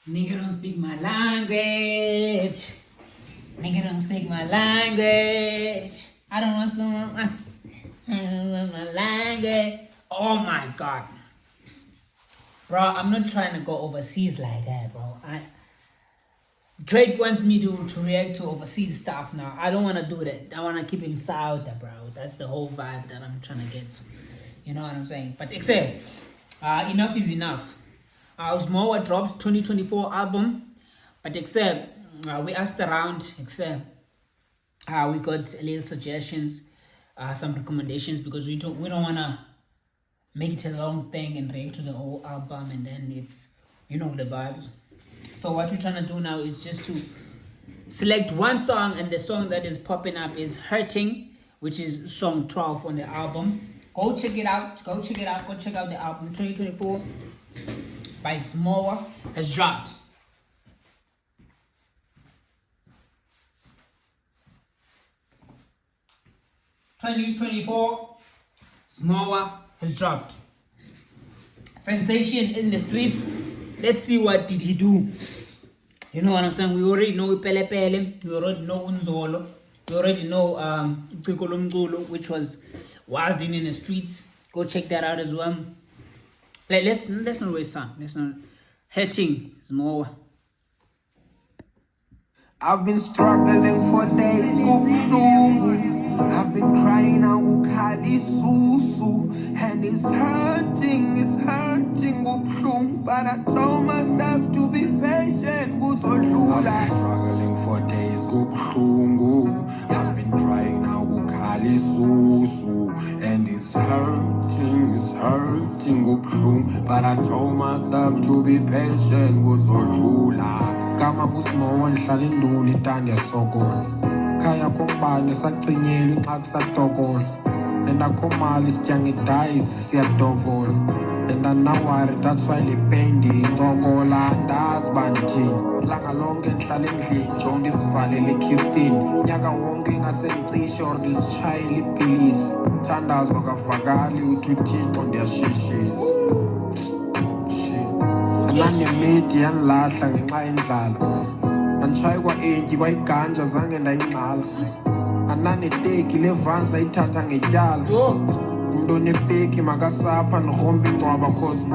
Nigga don't speak my language. Nigga don't speak my language. I don't want someone. I don't want my language. Oh my god. Bro, I'm not trying to go overseas like that, bro. Drake wants me to react to overseas stuff now. I don't want to do that. I want to keep him south, bro. That's the whole vibe that I'm trying to get. You know what I'm saying? But except, enough is enough. Osmoa dropped 2024 album, but except we asked around, except we got a little suggestions, some recommendations, because we don't wanna make it a long thing and react to the whole album, and then it's the vibes. So what we're trying to do now is just to select one song, and the song that is popping up is "Hurting," which is song 12 on the album. Go check it out. Go check out the album. 2024 by Smoa has dropped. Smoa has dropped. Sensation in the streets. Let's see what did he do. You know what I'm saying? We already know Pele Pele. We already know Unzolo. We already know Tsikolomzulu, which was wilding in the streets. Go check that out as well. Let's not waste time. Let's not. Hurting is more. I've been struggling for days, I've been crying out, Susu, and it's hurting, but I told myself to be patient, I've been struggling for days, I've been crying out, Susu, and it's hurting, but I told myself to be patient, Kama kusimowa ngihlala induli itanda yasokola khaya kombani sacinyela inxa kusatokola endakhomali sitya ngedayisi siyadovola endanawari that's why le pendi incokola andazi bandithini langa lonke ndihlala endlini njo ndizivalele ekhistini nyaka wonke ingasendicishe or ndizitshayele ipilisi thandazo kavakali uthi uthixo ndiyashishisa nanemedi yanilahla ngenxa yendlala andishayi kwa-80 kwayiganja zange ndayingxala ananeteki levansi ayithatha ngetyala umntu onepeki makasapha nirhomba incwaba cause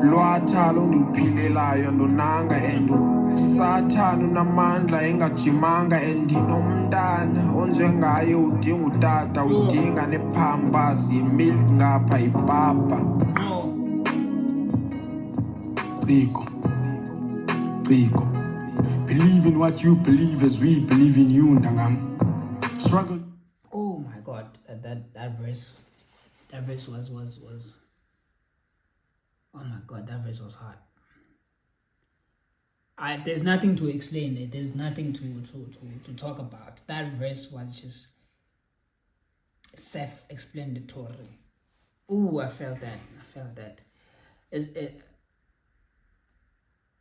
lwathalo ndiwuphilelayo ndonanga and sathana unamandla engajimanga and ndinomntana onjengaye udinga utata udinga nephambas yimilk ngapha ipapa Biko. Believe in what you believe as we believe in you, Ndangam. Struggle. Oh my god, that verse was oh my god, that verse was hard. There's nothing to explain. There's nothing to talk about. That verse was just self-explanatory. Ooh, I felt that.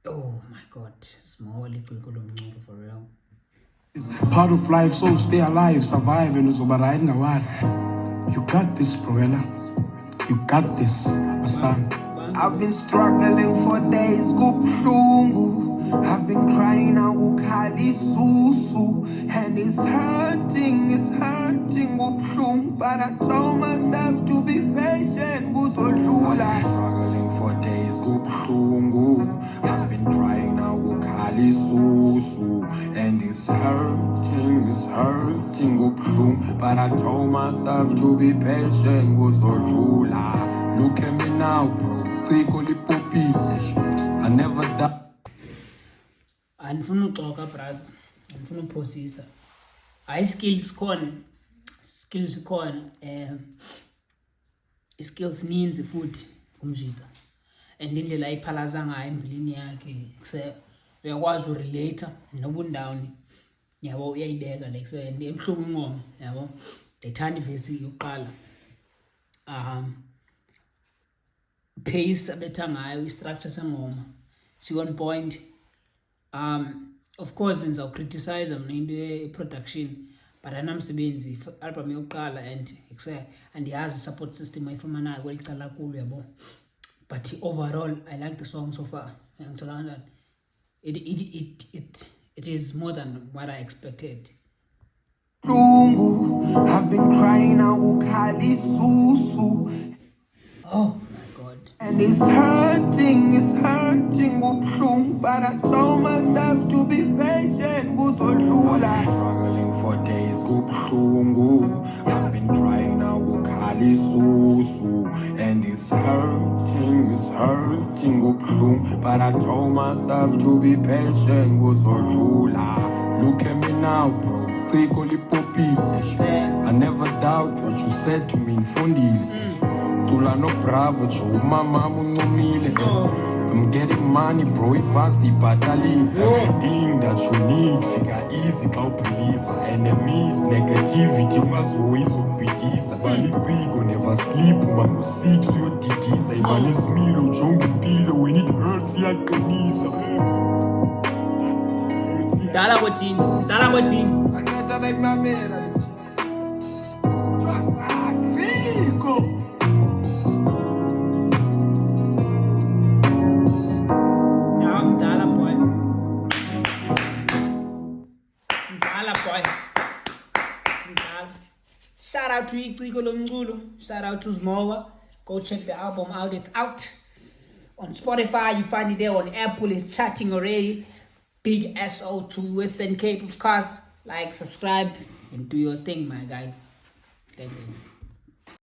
Oh my god, small for real. It's part of life, so stay alive, survive, and uzoba You got this, Proella. You got this, my son. I've been struggling for days, I've been crying out, Susu, and it's hurting, but I told myself to be patient, I've been struggling for days, I've been crying out, Susu, and it's hurting, but I told myself to be patient, Look at me now, bro, I never die. Andifuna uxoka bras, andifuna uphosisa. Hayi skills khona skills ninzi futhi kumjita. And indlela ayiphalaza ngayo embilini yakhe uyakwazi urelate nobundown yabo uyayibeka like so and emhlubu ingoma yabo ndayithanda ivesi yokuqala pace abetha ngayo istructure sengoma si on point. Of course ngiza criticize mina into production but anamsebenzi album yokuqala and andiyazi support system ayifumanayo kwelicala kulo yabo, but overall I like the song so far. Ngicabanga it is more than what I expected. I've been crying out, Ukali Susu. Oh my God. And it's hurting, buhlungu. But I told myself to be patient, kuzodlula. Struggling for days, buhlungu. I've been crying out, Ukali Susu. And it's hurting, buhlungu. But I told myself to be patient, kuzodlula. Look at me now, bro. I never doubt what you said to me, Fundile. Tula no bravo, Joe, mama munomile. I'm getting money, bro, fast the battle. Everything that you need, figure easy, cloud believer. Enemies, negativity, must always be this. Baligo never sleep, mama six, you didisa. Even a smilo, jungle pillow, when it hurts, like a nisa. Dala team. I like my man. Now I'm Dala boy. Shout out to Iciko Lomculo. Shout out to Zmowa. Go check the album out. It's out on Spotify. You find it there. On Apple, it's chatting already. Big SO to Western Cape, of course. Like, subscribe, and do your thing, my guy. Thank you.